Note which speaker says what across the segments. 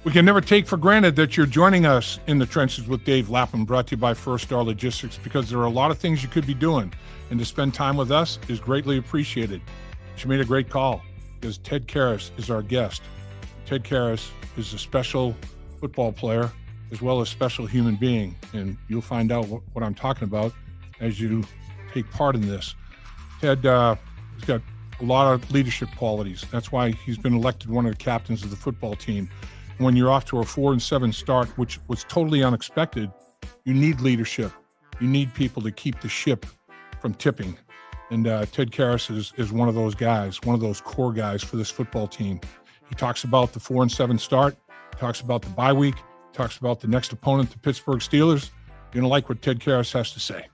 Speaker 1: We can never take for granted that you're joining us in the trenches with Dave Lapham, brought to you by First Star Logistics, because there are a lot of things you could be doing, and to spend time with us is greatly appreciated. She made a great call because Ted Karras is our guest. Ted Karras is a special football player as well as special human being, and you'll find out what I'm talking about as you take part in this. Ted has got a lot of leadership qualities. That's why he's been elected one of the captains of the football team. When you're off to a 4-7 start, which was totally unexpected, you need leadership. You need people to keep the ship from tipping. And Ted Karras is one of those guys, one of those core guys for this football team. He talks about the 4-7 start, talks about the bye week, talks about the next opponent, the Pittsburgh Steelers. You're going to like what Ted Karras has to say.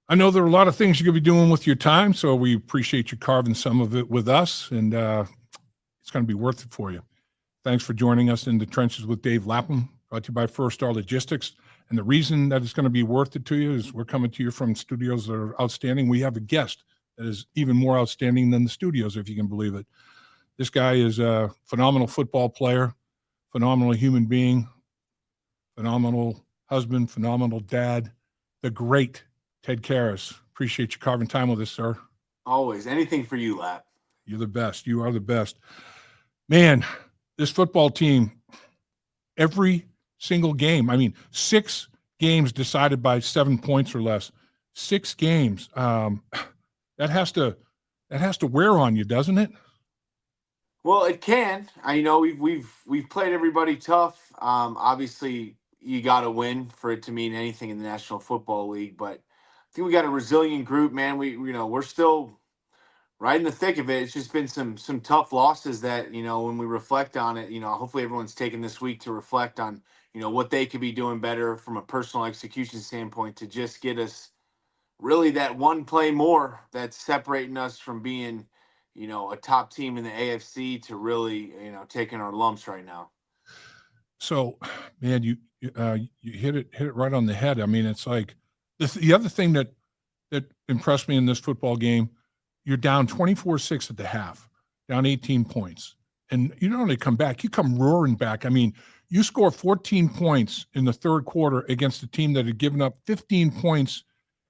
Speaker 1: I know there are a lot of things you could be doing with your time, so we appreciate you carving some of it with us, and it's going to be worth it for you. Thanks for joining us in the trenches with Dave Lapham, brought to you by First Star Logistics. And the reason that it's going to be worth it to you is we're coming to you from studios that are outstanding. We have a guest that is even more outstanding than the studios, if you can believe it. This guy is a phenomenal football player, phenomenal human being, phenomenal husband, phenomenal dad, the great Ted Karras. Appreciate you carving time with us, sir.
Speaker 2: Always. Anything for you, Lap.
Speaker 1: You're the best. You are the best. Man, this football team, every single game, 6 games decided by 7 points or less. 6 games. That has to wear on you, doesn't it?
Speaker 2: Well, it can. I know we've played everybody tough. Obviously, you got to win for it to mean anything in the National Football League, but I think we got a resilient group, man. We're still right in the thick of it. It's just been some tough losses that, when we reflect on it, hopefully everyone's taken this week to reflect on, what they could be doing better from a personal execution standpoint to just get us really that one play more that's separating us from being, a top team in the AFC to really, taking our lumps right now.
Speaker 1: So, man, you hit it right on the head. It's like the other thing that impressed me in this football game, you're down 24-6 at the half, down 18 points. And you don't only come back, you come roaring back. You score 14 points in the third quarter against a team that had given up 15 points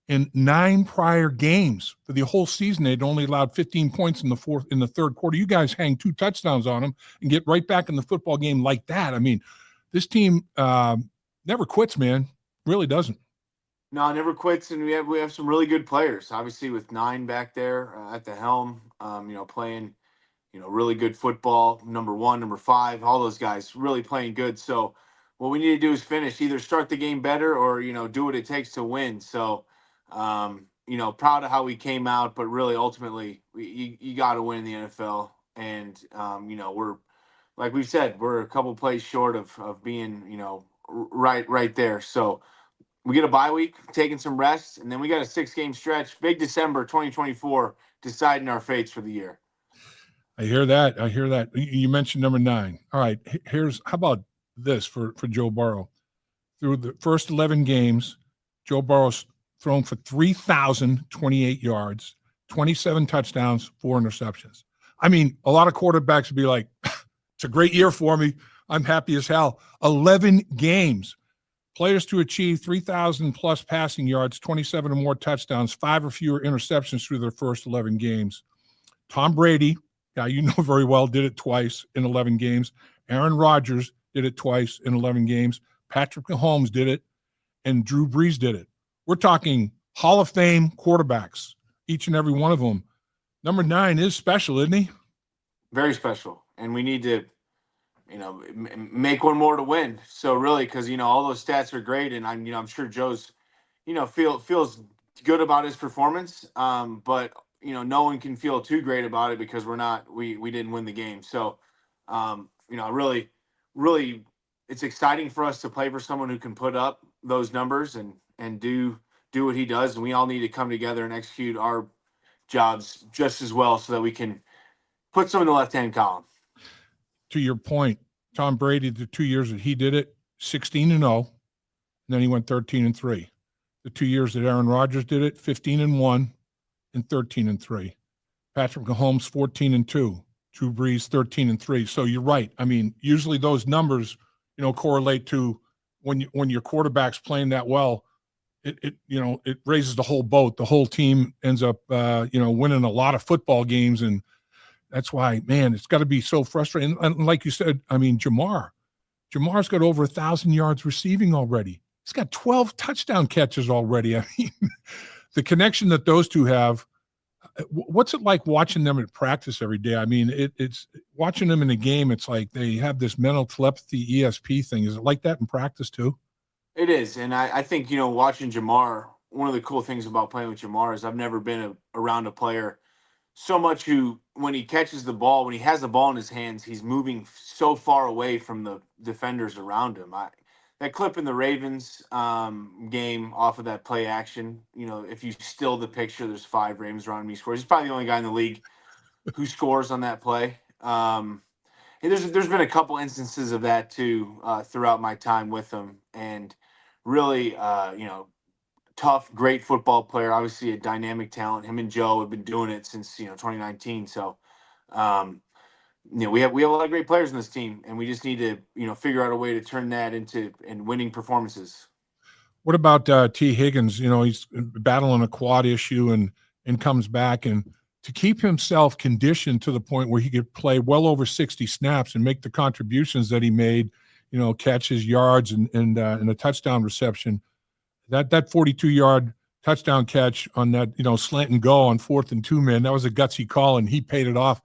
Speaker 1: in 9 prior games. For the whole season, they'd only allowed 15 points in the third quarter. You guys hang 2 touchdowns on them and get right back in the football game like that. This team never quits, man. Really doesn't.
Speaker 2: No, it never quits, and we have some really good players. Obviously, with 9 back there at the helm, playing, really good football. Number 1, number 5, all those guys really playing good. So, what we need to do is finish, either start the game better or do what it takes to win. So, proud of how we came out, but really ultimately, you got to win in the NFL, and we're like we've said, we're a couple plays short of being right there. So we get a bye week, taking some rest, and then we got a 6-game stretch. Big December 2024, deciding our fates for the year.
Speaker 1: I hear that. You mentioned number 9. All right, how about this for Joe Burrow? Through the first 11 games, Joe Burrow's thrown for 3,028 yards, 27 touchdowns, 4 interceptions. A lot of quarterbacks would be like, it's a great year for me. I'm happy as hell. 11 games. Players to achieve 3,000 plus passing yards, 27 or more touchdowns, 5 or fewer interceptions through their first 11 games. Tom Brady, guy you know very well, did it twice in 11 games. Aaron Rodgers did it twice in 11 games. Patrick Mahomes did it, and Drew Brees did it. We're talking Hall of Fame quarterbacks, each and every one of them. Number 9 is special, isn't he?
Speaker 2: Very special, and we need to make one more to win. So really, because all those stats are great, and I'm sure Joe's feels good about his performance. But no one can feel too great about it because we didn't win the game. So really it's exciting for us to play for someone who can put up those numbers and do what he does. And we all need to come together and execute our jobs just as well so that we can put some in the left hand column.
Speaker 1: To your point, Tom Brady, the 2 years that he did it, 16-0, and then he went 13-3. The 2 years that Aaron Rodgers did it, 15-1 and 13-3. Patrick Mahomes, 14-2. Drew Brees, 13-3. So you're right. I mean, usually those numbers, correlate to when your quarterback's playing that well. It raises the whole boat. The whole team ends up, winning a lot of football games, and that's why, man, it's got to be so frustrating. And like you said, I mean, Jamar's got over 1,000 yards receiving already. He's got 12 touchdown catches already. I mean, the connection that those two have. What's it like watching them at practice every day? I mean, it's watching them in a game. It's like they have this mental telepathy ESP thing. Is it like that in practice too?
Speaker 2: It is. And I think, watching Jamar, one of the cool things about playing with Jamar is I've never been around a player so much who, when he catches the ball, when he has the ball in his hands, he's moving so far away from the defenders around him. That clip in the Ravens game off of that play action, if you still the picture, there's 5 Ravens around him. He scores. He's probably the only guy in the league who scores on that play. And there's been a couple instances of that too throughout my time with him, and really, tough, great football player. Obviously, a dynamic talent. Him and Joe have been doing it since 2019. So, um, we have a lot of great players in this team, and we just need to figure out a way to turn that into winning performances.
Speaker 1: What about T. Higgins? He's battling a quad issue and comes back, and to keep himself conditioned to the point where he could play well over 60 snaps and make the contributions that he made, catches, yards, and a touchdown reception. That 42-yard touchdown catch on that slant and go on 4th and 2, man, that was a gutsy call, and he paid it off.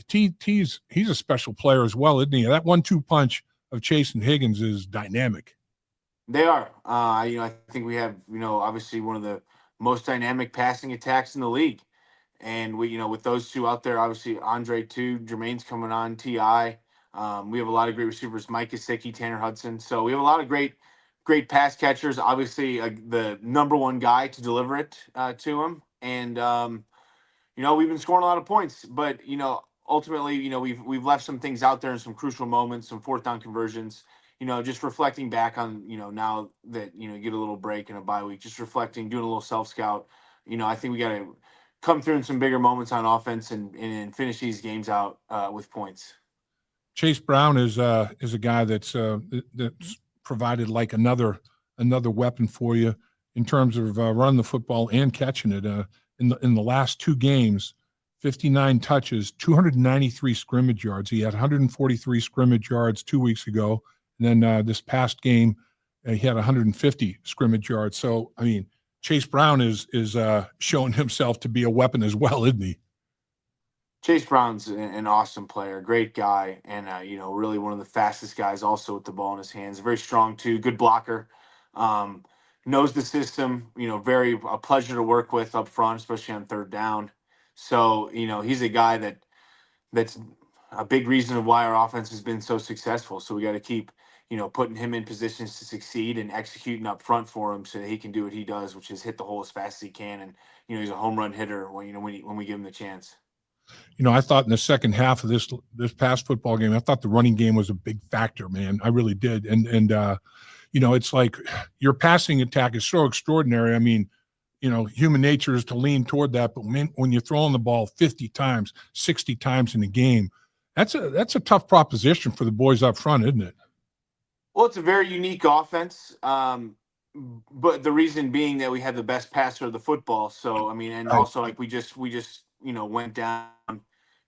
Speaker 1: He's a special player as well, isn't he? That 1-2 punch of Chase and Higgins is dynamic.
Speaker 2: They are. I think we have obviously one of the most dynamic passing attacks in the league. And we, with those two out there, obviously Andre too, Jermaine's coming on, Ti. We have a lot of great receivers, Mike Gesicki, Tanner Hudson. So we have a lot of great pass catchers. Obviously, the number one guy to deliver it to him, and we've been scoring a lot of points. But ultimately, we've left some things out there in some crucial moments, some 4th down conversions. Just reflecting back on now that you get a little break in a bye week, just reflecting, doing a little self scout. I think we got to come through in some bigger moments on offense and finish these games out with points.
Speaker 1: Chase Brown is a guy that's provided like another weapon for you in terms of running the football and catching it. In the last 2 games, 59 touches, 293 scrimmage yards. He had 143 scrimmage yards 2 weeks ago, and then this past game, he had 150 scrimmage yards. So, I mean, Chase Brown is showing himself to be a weapon as well, isn't he?
Speaker 2: Chase Brown's an awesome player, great guy, and really one of the fastest guys also with the ball in his hands. Very strong too, good blocker, knows the system. Very a pleasure to work with up front, especially on 3rd down. So he's a guy that's a big reason of why our offense has been so successful. So we got to keep putting him in positions to succeed and executing up front for him so that he can do what he does, which is hit the hole as fast as he can. And he's a home run hitter when we give him the chance.
Speaker 1: I thought in the second half of this past football game, I thought the running game was a big factor, man. I really did. And it's like your passing attack is so extraordinary. I mean, human nature is to lean toward that, but when you're throwing the ball 50 times, 60 times in a game, that's a tough proposition for the boys up front, isn't it?
Speaker 2: Well, it's a very unique offense. But the reason being that we have the best passer of the football. So, I mean, and
Speaker 1: Right.
Speaker 2: also like we just went down,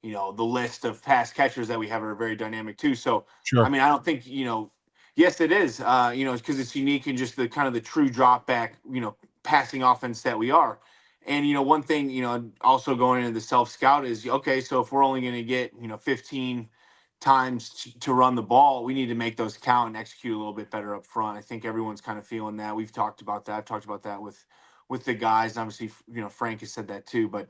Speaker 2: the list of pass catchers that we have are very dynamic too. So, I
Speaker 1: Sure.
Speaker 2: mean, I don't think, yes, it is, because it's unique and just the kind of the true drop back, passing offense that we are. And, one thing, also going into the self scout is, okay, so if we're only going to get, 15 times to run the ball, we need to make those count and execute a little bit better up front. I think everyone's kind of feeling that. We've talked about that. I've talked about that with the guys. And obviously, Frank has said that too. But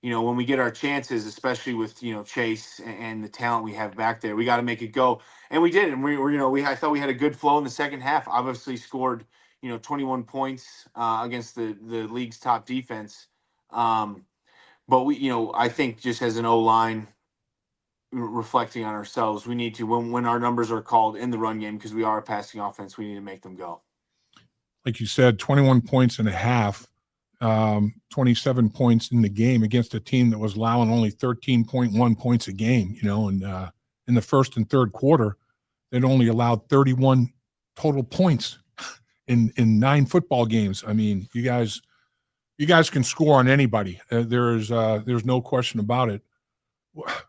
Speaker 2: when we get our chances, especially with Chase and the talent we have back there, we got to make it go. And we did, and we were I thought we had a good flow in the second half. Obviously scored 21 points against the league's top defense. But I think just as an O line, reflecting on ourselves, we need to when our numbers are called in the run game, because we are a passing offense, we need to make them go.
Speaker 1: Like you said, 21 points and a half, 27 points in the game against a team that was allowing only 13.1 points a game. And in the first and third quarter, they'd only allowed 31 total points in 9 football games. I mean, you guys can score on anybody. There's no question about it.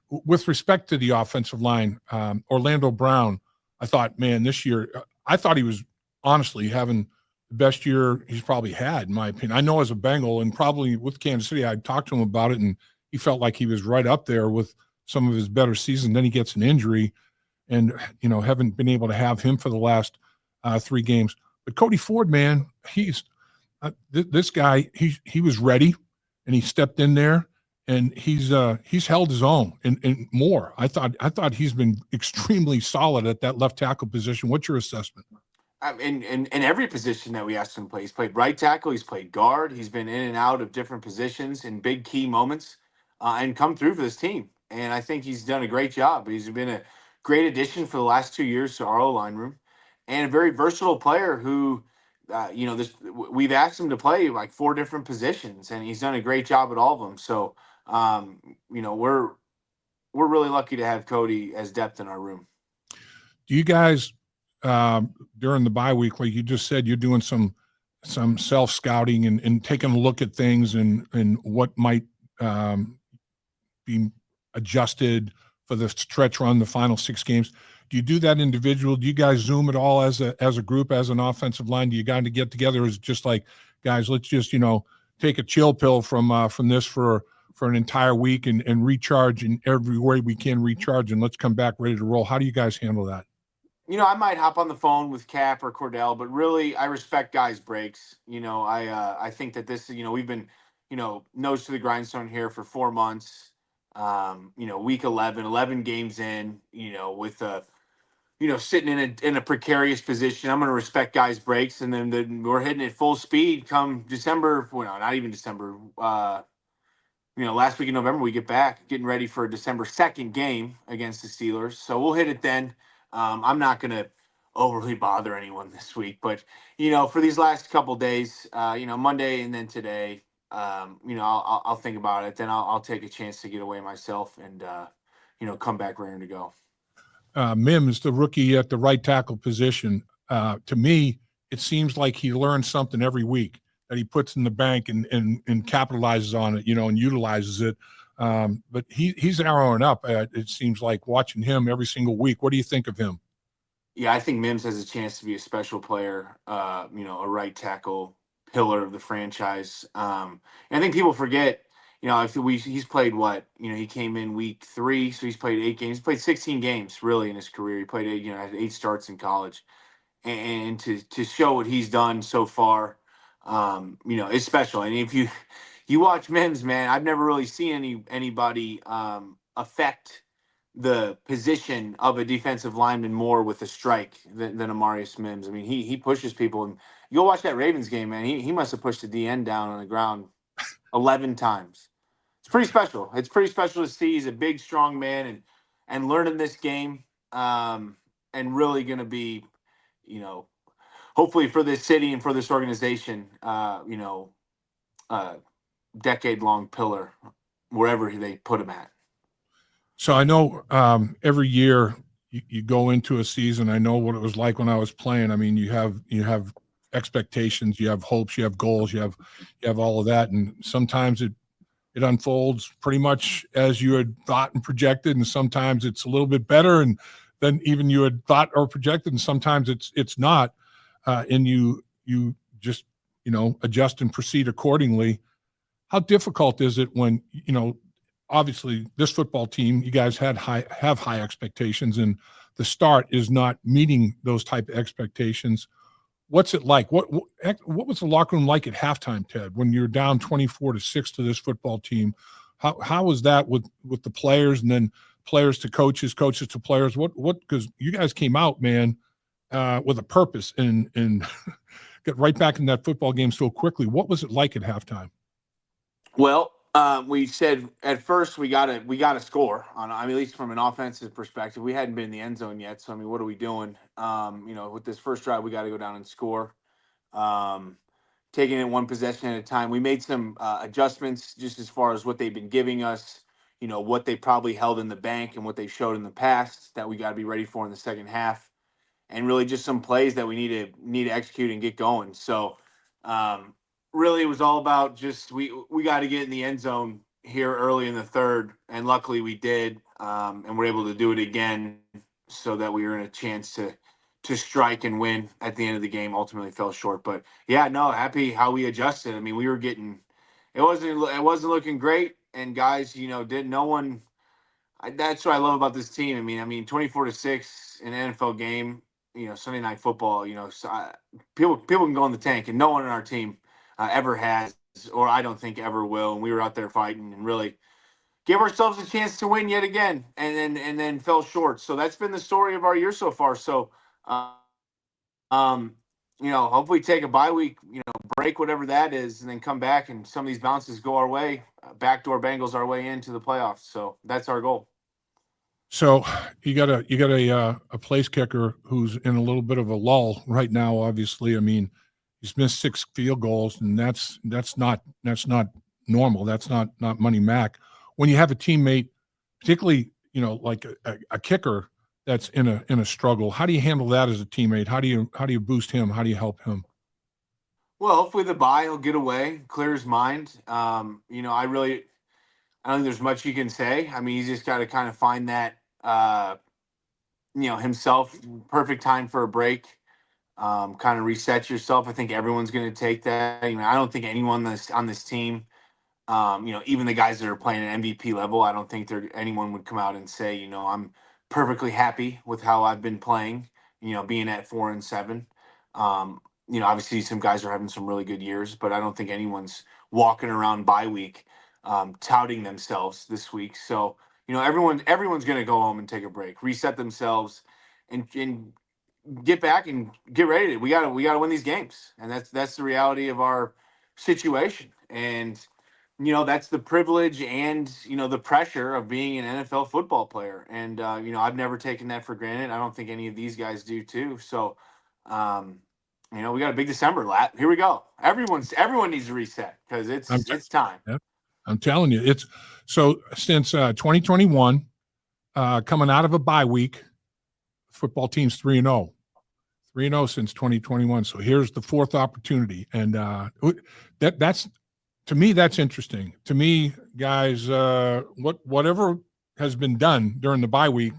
Speaker 1: With respect to the offensive line, Orlando Brown, I thought, man, this year, I thought he was honestly having the best year he's probably had, in my opinion. I know as a Bengal, and probably with Kansas City, I talked to him about it, and he felt like he was right up there with some of his better seasons. Then he gets an injury, and haven't been able to have him for the last 3 games. But Cody Ford, man, he's this guy. He was ready, and he stepped in there, and he's held his own and more. I thought he's been extremely solid at that left tackle position. What's your assessment?
Speaker 2: In every position that we asked him to play, he's played right tackle, he's played guard, he's been in and out of different positions in big key moments, and come through for this team. And I think he's done a great job. He's been a great addition for the last 2 years to our O-line room, and a very versatile player who, we've asked him to play like 4 different positions, and he's done a great job at all of them. So, we're really lucky to have Cody as depth in our room.
Speaker 1: Do you guys, during the bye week, like you just said, you're doing some self-scouting and taking a look at things and what might be adjusted for the stretch run, the final 6 games? Do you do that individual? Do you guys Zoom at all as a group, as an offensive line? Do you guys get together? Is it just like, guys, let's just take a chill pill from this for an entire week and recharge in every way we can recharge, and let's come back ready to roll? How do you guys handle that?
Speaker 2: I might hop on the phone with Cap or Cordell, but really I respect guys' breaks. I think that this, we've been, nose to the grindstone here for 4 months. Week 11 games in, with sitting in a precarious position. I'm going to respect guys' breaks, and then we're hitting at full speed come December. Well, no, not even December. Last week in November, we get back getting ready for a December 2nd game against the Steelers. So we'll hit it then. I'm not going to overly bother anyone this week, but, for these last couple days, Monday and then today, I'll think about it. Then I'll take a chance to get away myself and, come back ready to go.
Speaker 1: Mims, the rookie at the right tackle position, to me, it seems like he learns something every week that he puts in the bank and capitalizes on it, and utilizes it. But he's arrowing up. It seems like, watching him every single week. What do you think of him?
Speaker 2: Yeah, I think Mims has a chance to be a special player, a right tackle pillar of the franchise. And I think people forget, he's played what, he came in week 3, so he's played 8 games. He's played 16 games really in his career. He played had 8 starts in college, and to show what he's done so far, is special. And if you watch Mims, man, I've never really seen anybody affect the position of a defensive lineman more with a strike than Amarius Mims. I mean, he pushes people, and you go watch that Ravens game, man. He must have pushed the DN down on the ground 11 times. It's pretty special. It's pretty special to see. He's a big, strong man, and learning this game, and really going to be, hopefully for this city and for this organization, decade-long pillar wherever they put him at.
Speaker 1: So I know every year you go into a season. I know what it was like when I was playing. I mean, you have expectations, you have hopes, you have goals, you have all of that, and sometimes it unfolds pretty much as you had thought and projected, and sometimes it's a little bit better and than even you had thought or projected, and sometimes it's not, and you just adjust and proceed accordingly. How difficult is it when obviously this football team, you guys have high expectations, and the start is not meeting those type of expectations? What's it like? What was the locker room like at halftime, Ted, when you're down 24-6 to this football team? How was that with the players, and then players to coaches, coaches to players? What because you guys came out, man, with a purpose and get right back in that football game so quickly. What was it like at halftime?
Speaker 2: Well, we said at first we gotta score on. I mean, at least from an offensive perspective, we hadn't been in the end zone yet. So I mean, what are we doing? With this first drive, we got to go down and score. Um, Taking it one possession at a time. We made some adjustments just as far as what they've been giving us. What they probably held in the bank and what they showed in the past that we got to be ready for in the second half, and really just some plays that we need to execute and get going. So um, really, it was all about just we got to get in the end zone here early in the third, and luckily we did, and we're able to do it again, so that we were in a chance to strike and win at the end of the game. Ultimately, fell short, but yeah, no, happy how we adjusted. I mean, we were getting it wasn't looking great, and guys, didn't no one. That's what I love about this team. I mean, 24-6 in an NFL game. Sunday night football. People can go in the tank, and no one on our team ever has, or I don't think ever will. And we were out there fighting and really give ourselves a chance to win yet again, and then fell short. So that's been the story of our year so far. So, uh, um, hopefully take a bye week, break whatever that is, and then come back and some of these bounces go our way. Backdoor Bengals our way into the playoffs. So that's our goal.
Speaker 1: So you got a place kicker who's in a little bit of a lull right now. Obviously, I mean, he's missed 6 field goals, and that's not normal. That's not money Mac. When you have a teammate, particularly like a kicker that's in a struggle, how do you handle that as a teammate? How do you boost him? How do you help him?
Speaker 2: Well, hopefully the bye will get away, clear his mind. I don't think there's much you can say. I mean, he's just got to kind of find that, himself, perfect time for a break. Kind of reset yourself. I think everyone's going to take that. I don't think anyone on this team, even the guys that are playing at MVP level, I don't think anyone would come out and say, I'm perfectly happy with how I've been playing. Being at 4-7. Um, Obviously some guys are having some really good years, but I don't think anyone's walking around bye week, touting themselves this week. So everyone's going to go home and take a break, reset themselves, and get back and get ready. We gotta win these games, and that's the reality of our situation. And that's the privilege and the pressure of being an NFL football player. And I've never taken that for granted. I don't think any of these guys do too. So um, we got a big December lap. Here we go. Everyone needs to reset because
Speaker 1: I'm
Speaker 2: it's time.
Speaker 1: yeah, I'm telling you, it's so since 2021, coming out of a bye week, football team's 3-0. 3-0 since 2021. So here's the fourth opportunity. And that's to me, that's interesting. To me, guys, whatever has been done during the bye week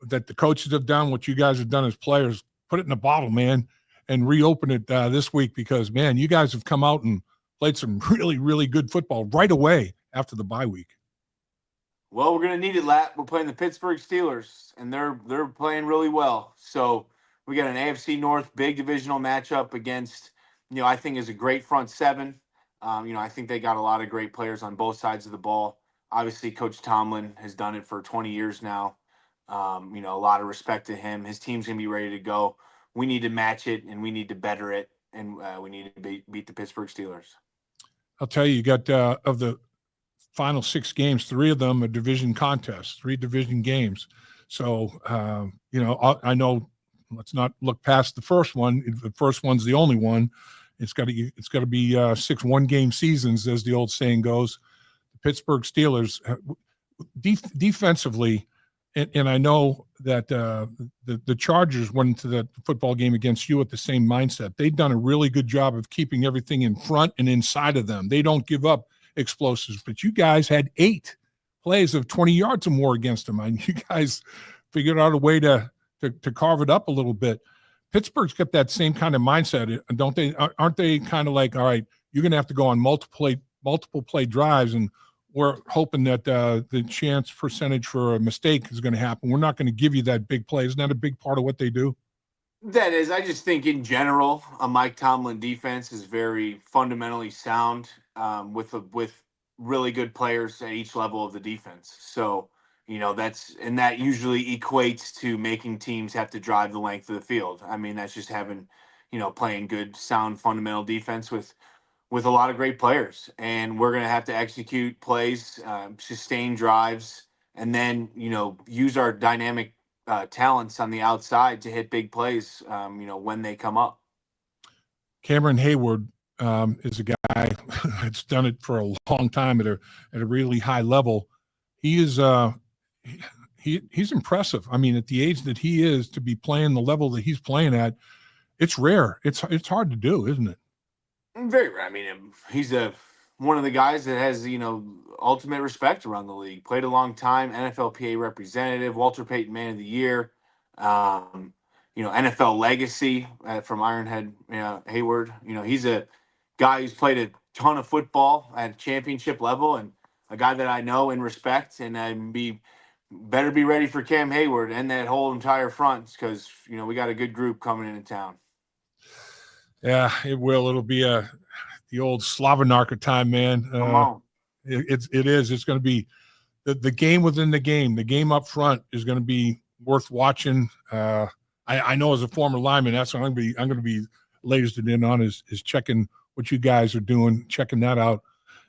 Speaker 1: that the coaches have done, what you guys have done as players, put it in a bottle, man, and reopen it this week because, man, you guys have come out and played some really, really good football right away after the bye week.
Speaker 2: Well, we're gonna need it, Lat. We're playing the Pittsburgh Steelers, and they're playing really well. So we got an AFC North big divisional matchup against, I think is a great front seven. I think they got a lot of great players on both sides of the ball. Obviously, Coach Tomlin has done it for 20 years now. A lot of respect to him. His team's gonna be ready to go. We need to match it, and we need to better it, and we need to beat the Pittsburgh Steelers.
Speaker 1: I'll tell you, you got of the final 6 games, 3 of them are division contests, 3 division games. So, I know let's not look past the first one. If the first one's the only one, it's got to be 6 1-game seasons, as the old saying goes. The Pittsburgh Steelers defensively, and I know that the Chargers went into that football game against you with the same mindset. They've done a really good job of keeping everything in front and inside of them. They don't give up explosives, but you guys had 8 plays of 20 yards or more against them. I mean, you guys figured out a way to carve it up a little bit. Pittsburgh's got that same kind of mindset, don't they? Aren't they kind of like, all right, you're going to have to go on multiple play drives, and we're hoping that the chance percentage for a mistake is going to happen. We're not going to give you that big play. Isn't that a big part of what they do?
Speaker 2: That is, I just think in general, a Mike Tomlin defense is very fundamentally sound, with really good players at each level of the defense. So, that usually equates to making teams have to drive the length of the field. I mean, that's just having, playing good, sound, fundamental defense with a lot of great players. And we're going to have to execute plays, sustain drives, and then, use our dynamic talents on the outside to hit big plays, when they come up.
Speaker 1: Cameron Hayward is a guy that's done it for a long time at a really high level. He is he's impressive. I mean, at the age that he is, to be playing the level that he's playing at, it's rare. It's hard to do, isn't it?
Speaker 2: Very rare. I mean, he's one of the guys that has ultimate respect around the league. Played a long time, NFLPA representative, Walter Payton Man of the Year. NFL legacy from Ironhead Hayward. He's a guy who's played a ton of football at championship level, and a guy that I know and respect. And better be ready for Cam Hayward and that whole entire front, because we got a good group coming into town.
Speaker 1: Yeah, it will. It'll be the old Slavanarka time, man.
Speaker 2: Come on.
Speaker 1: It is. It's going to be the game within the game. The game up front is going to be worth watching. I know as a former lineman, that's what I'm going to be lasered in on is checking what you guys are doing, checking that out.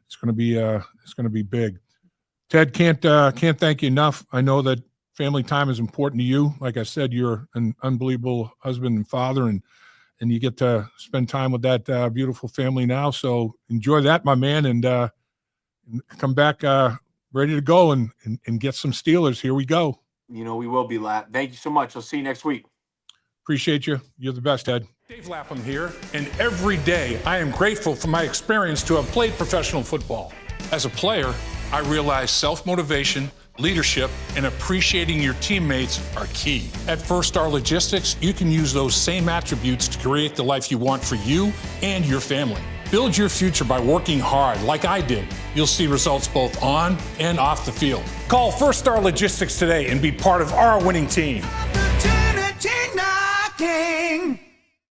Speaker 1: It's going to be big. Ted, can't thank you enough. I know that family time is important to you. Like I said, you're an unbelievable husband and father, and you get to spend time with that beautiful family now. So enjoy that, my man, and come back ready to go and get some Steelers. Here we go.
Speaker 2: We will be, Lap. Thank you so much. I'll see you next week.
Speaker 1: Appreciate you. You're the best, Ted. Dave Lapham here, and every day I am grateful for my experience to have played professional football. As a player, I realize self-motivation, leadership, and appreciating your teammates are key. At First Star Logistics, you can use those same attributes to create the life you want for you and your family. Build your future by working hard like I did. You'll see results both on and off the field. Call First Star Logistics today and be part of our winning team.
Speaker 3: Opportunity knocking.